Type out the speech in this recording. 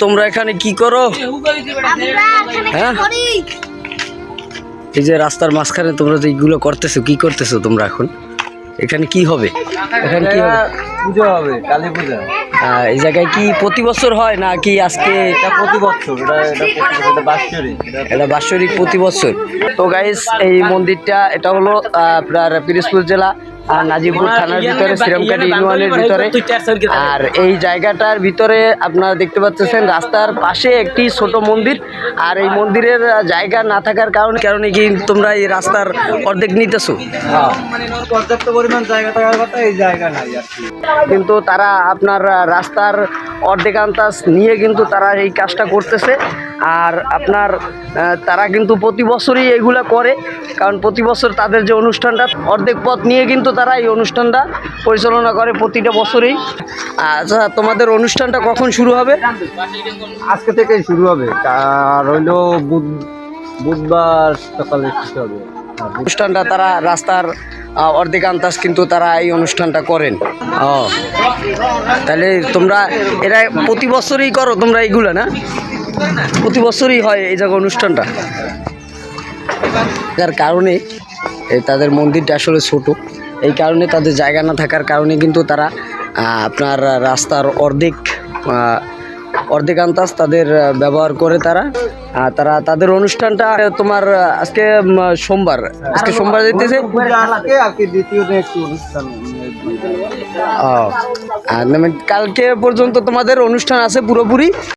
তোমরা এখানে কি করো? হ্যাঁ, এই যে রাস্তার মাঝখানে তোমরা যে এইগুলো করতেছো, কি করতেছো তোমরা এখন? এখানে কি হবে? এখানে কি হবে? পূজা হবে, কালী পূজা। এই জায়গায় কি প্রতি বছর হয় না কি আজকে? এটা প্রতি বছর, এটা বাৎসরিক। এটা বাৎসরিক প্রতি বছর। তো গাইস, এই মন্দিরটা এটা হলো আপনার পিরোজপুর জেলা নাজিরপুর থানার ভিতরে, শ্রীরামকাঠি ইউনিয়নের ভিতরে। আর এই জায়গাটার ভিতরে আপনারা দেখতে পাচ্ছেন রাস্তার পাশে একটি ছোট মন্দির। আর এই মন্দিরের জায়গা না থাকার কারণে কি তোমরা এই রাস্তার অর্ধেক নিতেছো? পর্যাপ্ত পরিমাণ জায়গা থাকার কথা, এই জায়গা নাই আর কি। কিন্তু তারা আপনার রাস্তার অর্ধেকাংশ নিয়ে কিন্তু তারা এই কাজটা করতেছে। আর আপনার তারা কিন্তু প্রতি বছরই এগুলা করে, কারণ প্রতি বছর তাদের যে অনুষ্ঠানটা অর্ধেক পথ নিয়ে কিন্তু তারা এই অনুষ্ঠানটা পরিচালনা করে প্রতিটা বছরেই। আচ্ছা, তোমাদের অনুষ্ঠানটা কখন শুরু হবে? আজকে থেকেই শুরু হবে, আর হইলো বুধবার সকালে শেষ হবে অনুষ্ঠানটা। তারা রাস্তার অর্ধেকাংশ কিন্তু তারা এই অনুষ্ঠানটা করেন। ও, তাহলে তোমরা এরা প্রতি বছরই করো তোমরা এইগুলা? না, প্রতি বছরই হয় এই জায়গায় অনুষ্ঠানটা। যার কারণে তাদের মন্দিরটা আসলে ছোট, এই কারণে তাদের জায়গা না থাকার কারণে কিন্তু তারা আপনার রাস্তার অর্ধেকাংশ তাদের ব্যবহার করে। তারা তাদের অনুষ্ঠানটা তোমার আজকে সোমবার দিতেছে। দ্বিতীয় একটি অনুষ্ঠান কালকে পর্যন্ত তোমাদের অনুষ্ঠান আছে পুরোপুরি।